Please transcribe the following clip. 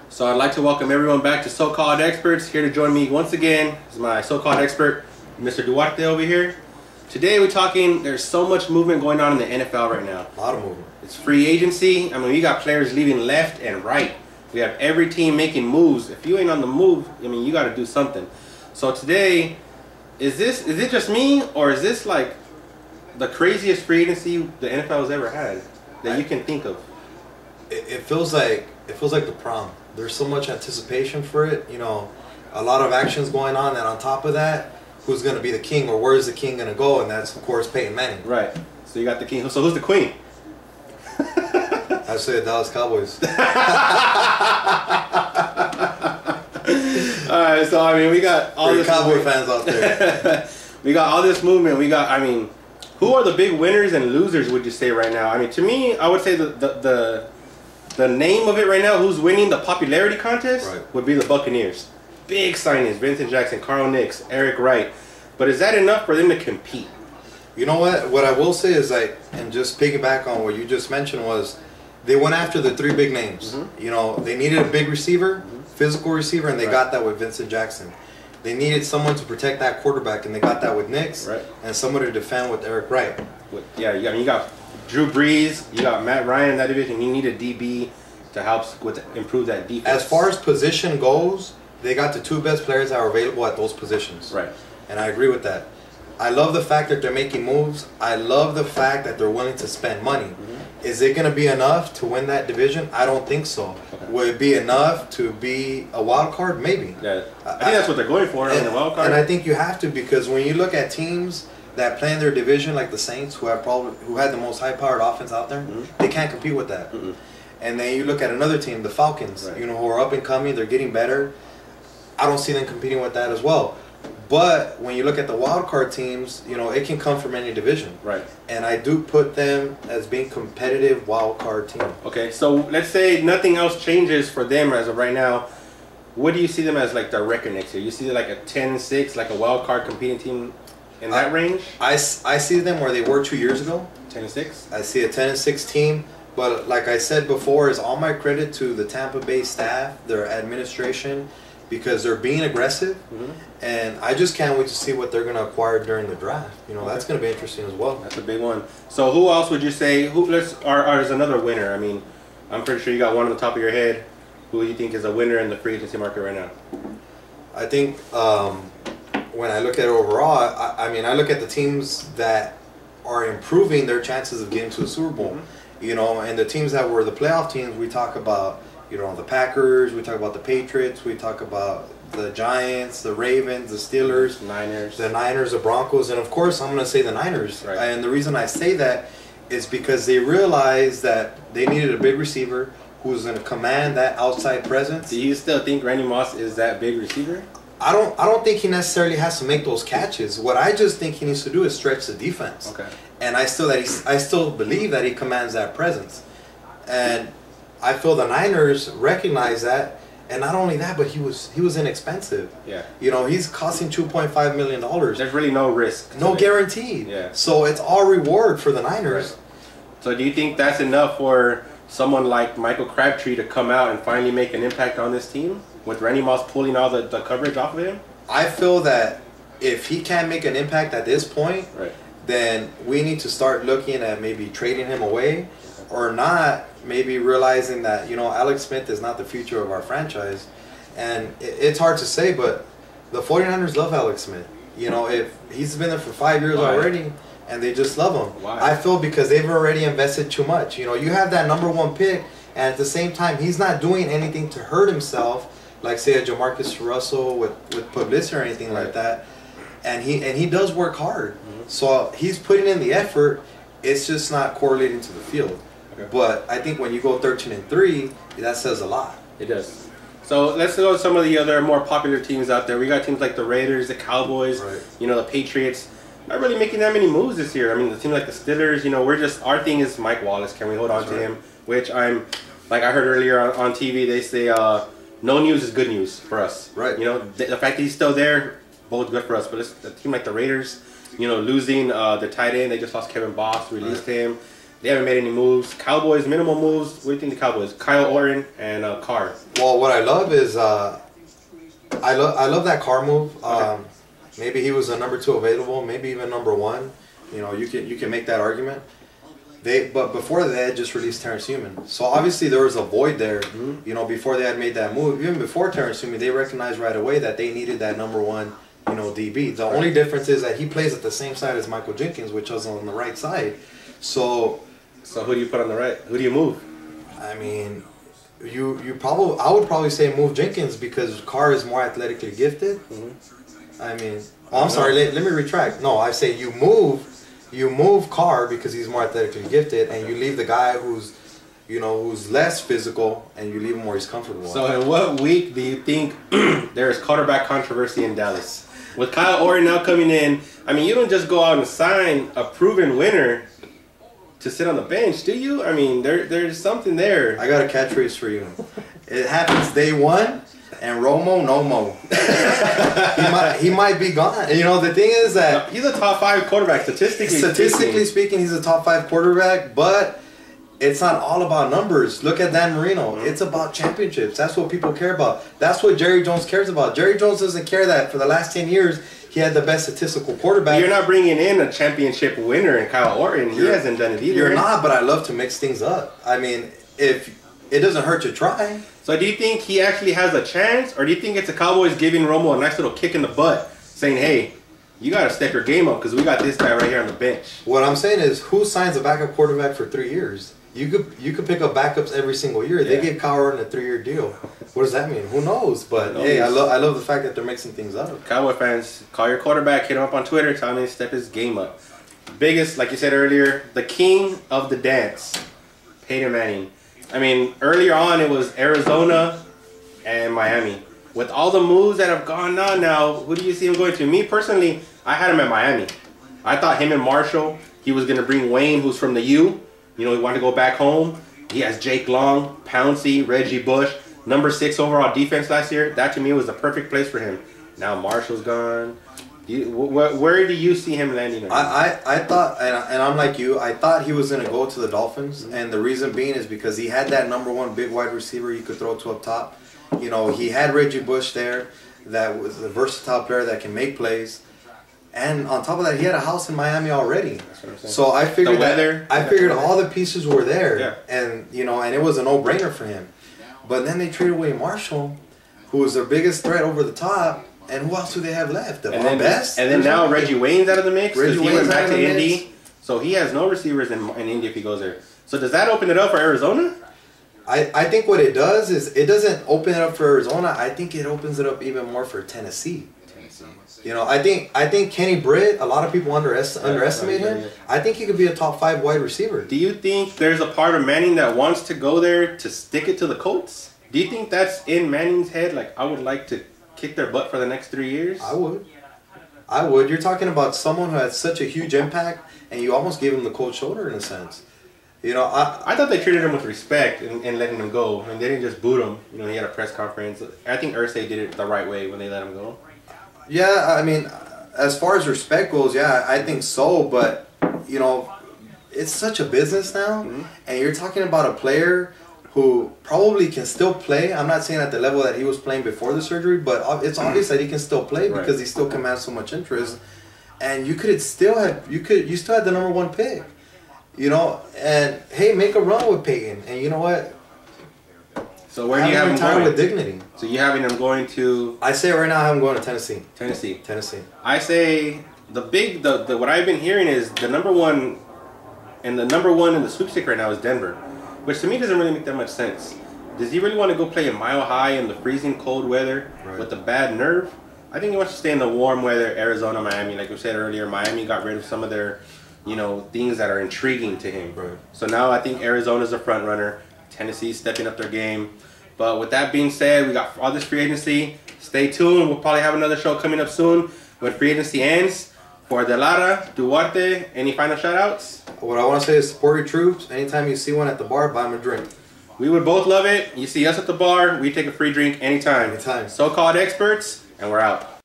So I'd like to welcome everyone back to So-Called Experts. Here to join me once again is my so-called expert, Mr. Duarte over here. Today we're talking, there's so much movement going on in the NFL right now. A lot of movement. It's free agency. I mean, we got players leaving left and right. We have every team making moves. If you ain't on the move, I mean, you got to do something. So today, is it just me, or is this like the craziest free agency the NFL has ever had that you can think of? It feels like the prom. There's so much anticipation for it. You know, a lot of actions going on, and on top of that, who's going to be the king, or where is the king going to go? And that's of course Peyton Manning. Right. So you got the king. So who's the queen? I say the Dallas Cowboys. All right. So I mean, we got all this Cowboy fans out there. We got all this movement. We got. I mean, who are the big winners and losers? Would you say right now? I mean, to me, I would say the name of it right now, who's winning the popularity contest, would be the Buccaneers. Big signings: Vincent Jackson, Carl Nicks, Eric Wright. But is that enough for them to compete? You know what? What I will say is, like, and just piggyback on what you just mentioned, was they went after the three big names. Mm-hmm. You know, they needed a big receiver, physical receiver, and they got that with Vincent Jackson. They needed someone to protect that quarterback, and they got that with Nicks, and someone to defend with Eric Wright. Yeah, I mean, you got Drew Brees, you got Matt Ryan in that division. You need a DB to help improve that defense. As far as position goes, they got the two best players that are available at those positions. Right. And I agree with that. I love the fact that they're making moves. I love the fact that they're willing to spend money. Mm-hmm. Is it going to be enough to win that division? I don't think so. Okay. Will it be enough to be a wild card? Maybe. Yeah. I think that's what they're going for, in the wild card. And I think you have to, because when you look at teams that play in their division, like the Saints, who had the most high-powered offense out there, they can't compete with that. Mm-hmm. And then you look at another team, the Falcons, you know, who are up and coming, they're getting better. I don't see them competing with that as well. But when you look at the wild card teams, you know, it can come from any division. Right. And I do put them as being competitive wild card team. Okay, so let's say nothing else changes for them as of right now. What do you see them as, like, their record next year? You see like a 10-6, like a wild card competing team in that range? I see them where they were 2 years ago. 10-6? I see a 10-6 team. But like I said before, is all my credit to the Tampa Bay staff, their administration, because they're being aggressive, and I just can't wait to see what they're going to acquire during the draft. You know, that's going to be interesting as well. That's a big one. So who else would you say, is another winner? I mean, I'm pretty sure you got one on the top of your head. Who do you think is a winner in the free agency market right now? I think when I look at it overall, I mean, I look at the teams that are improving their chances of getting to the Super Bowl. You know, and the teams that were the playoff teams, we talk about, you know, the Packers, we talk about the Patriots, we talk about the Giants, the Ravens, the Steelers, the Niners, the Broncos, and of course I'm going to say the Niners. Right. And the reason I say that is because they realized that they needed a big receiver who's going to command that outside presence. Do you still think Randy Moss is that big receiver? I don't think he necessarily has to make those catches. What I just think he needs to do is stretch the defense. Okay. And I still believe that he commands that presence. And I feel the Niners recognize that, and not only that, but he was inexpensive. Yeah. You know, he's costing $2.5 million. There's really no risk. No guaranteed. Yeah. So it's all reward for the Niners. Right. So do you think that's enough for someone like Michael Crabtree to come out and finally make an impact on this team, with Randy Moss pulling all the coverage off of him? I feel that if he can't make an impact at this point, then we need to start looking at maybe trading him away, or not, maybe realizing that, you know, Alex Smith is not the future of our franchise. And it's hard to say, but the 49ers love Alex Smith. You know, if he's been there for 5 years already, and they just love him. Why? I feel because they've already invested too much. You know, you have that #1 pick, and at the same time, he's not doing anything to hurt himself, like say a Jamarcus Russell with publicity or anything like that. And he does work hard. So he's putting in the effort. It's just not correlating to the field. Okay. But I think when you go 13-3, that says a lot. It does. So let's go to some of the other more popular teams out there. We got teams like the Raiders, the Cowboys, you know, the Patriots. Not really making that many moves this year. I mean, the team like the Steelers, you know, our thing is Mike Wallace. Can we hold on to him? Which like I heard earlier on TV, they say no news is good news for us. Right. You know, the fact that he's still there, both good for us. But it's a team like the Raiders, you know, losing the tight end. They just lost Kevin Boss, released him. They haven't made any moves. Cowboys, minimal moves. What do you think the Cowboys? Kyle Orton and Carr. Well, what I love is I love that Carr move. Maybe he was a number 2 available, maybe even number 1. You know, you can make that argument. But before that, they had just released Terrence Newman. So obviously there was a void there. You know, before they had made that move, even before Terrence Newman, they recognized right away that they needed that number 1, you know, DB. The only difference is that he plays at the same side as Michael Jenkins, which was on the right side. So who do you put on the right? Who do you move? I mean, I would probably say move Jenkins because Carr is more athletically gifted. I mean, I'm sorry. Let me retract. No, I say you move Carr because he's more athletically gifted, and you leave the guy who's less physical, and you leave him where he's comfortable. So, in what week do you think there is quarterback controversy in Dallas? With Kyle Orton now coming in, I mean, you don't just go out and sign a proven winner to sit on the bench, do you? I mean, there's something there. I got a catchphrase for you. It happens day 1, and Romo no mo. he might be gone. And, you know, the thing is that he's a top 5 quarterback statistically speaking. He's a top 5 quarterback, but it's not all about numbers. Look at Dan Marino. It's about championships. That's what people care about. That's what Jerry Jones cares about. Jerry Jones doesn't care that for the last 10 years he had the best statistical quarterback. You're not bringing in a championship winner in Kyle Orton. He hasn't done it either. You're not, but I love to mix things up. I mean, if it doesn't hurt to try. So do you think he actually has a chance, or do you think it's the Cowboys giving Romo a nice little kick in the butt, saying, hey, you got to step your game up because we got this guy right here on the bench? What I'm saying is, who signs a backup quarterback for 3 years? You could pick up backups every single year. They gave Kyle Orton a 3-year deal. What does that mean? Who knows? But hey, I love the fact that they're mixing things up. Cowboy fans, call your quarterback, hit him up on Twitter, tell him to step his game up. Biggest, like you said earlier, the king of the dance, Peyton Manning. I mean, earlier on it was Arizona and Miami. With all the moves that have gone on now, who do you see him going to? Me personally, I had him at Miami. I thought him and Marshall, he was going to bring Wayne, who's from the U. You know, he wanted to go back home. He has Jake Long, Pouncey, Reggie Bush, number 6 overall defense last year. That to me was the perfect place for him. Now Marshall's gone. Where do you see him landing? I thought, and I'm like you, I thought he was going to go to the Dolphins. And the reason being is because he had that number 1 big wide receiver you could throw to up top. You know, he had Reggie Bush there that was a versatile player that can make plays. And on top of that, he had a house in Miami already. So I figured all the pieces were there, and you know, and it was a no-brainer for him. But then they traded away Marshall, who was their biggest threat over the top. And who else do they have left? Best. And then now Reggie Wayne's out of the mix. Reggie Wayne's went back to Indy, so he has no receivers in Indy if he goes there. So does that open it up for Arizona? I think what it does is it doesn't open it up for Arizona. I think it opens it up even more for Tennessee. You know, I think Kenny Britt, a lot of people underestimate him. I think he could be a top 5 wide receiver. Do you think there's a part of Manning that wants to go there to stick it to the Colts? Do you think that's in Manning's head? Like, I would like to kick their butt for the next 3 years? I would. You're talking about someone who had such a huge impact, and you almost gave him the cold shoulder in a sense. You know, I thought they treated him with respect and letting him go. I mean, they didn't just boot him. You know, he had a press conference. I think Irsay did it the right way when they let him go. Yeah, I mean, as far as respect goes, yeah, I think so. But, you know, it's such a business now. And you're talking about a player who probably can still play. I'm not saying at the level that he was playing before the surgery, but it's obvious that he can still play because he still commands so much interest. And you still had the number 1 pick. You know, and hey, make a run with Peyton. And you know what? So where do you have him going? With dignity. So you having him going to? I say right now I have him going to Tennessee. Tennessee. I say the what I've been hearing is the number 1 in the sweepstake right now is Denver, which to me doesn't really make that much sense. Does he really want to go play a mile high in the freezing cold weather with a bad nerve? I think he wants to stay in the warm weather, Arizona, Miami. Like we said earlier, Miami got rid of some of their, you know, things that are intriguing to him. So now I think Arizona's a front runner. Tennessee's stepping up their game. But with that being said, we got all this free agency. Stay tuned. We'll probably have another show coming up soon when free agency ends. For Delara, Duarte, any final shout-outs? What I want to say is support your troops. Anytime you see one at the bar, buy them a drink. We would both love it. You see us at the bar, we take a free drink anytime. Anytime. So-called experts, and we're out.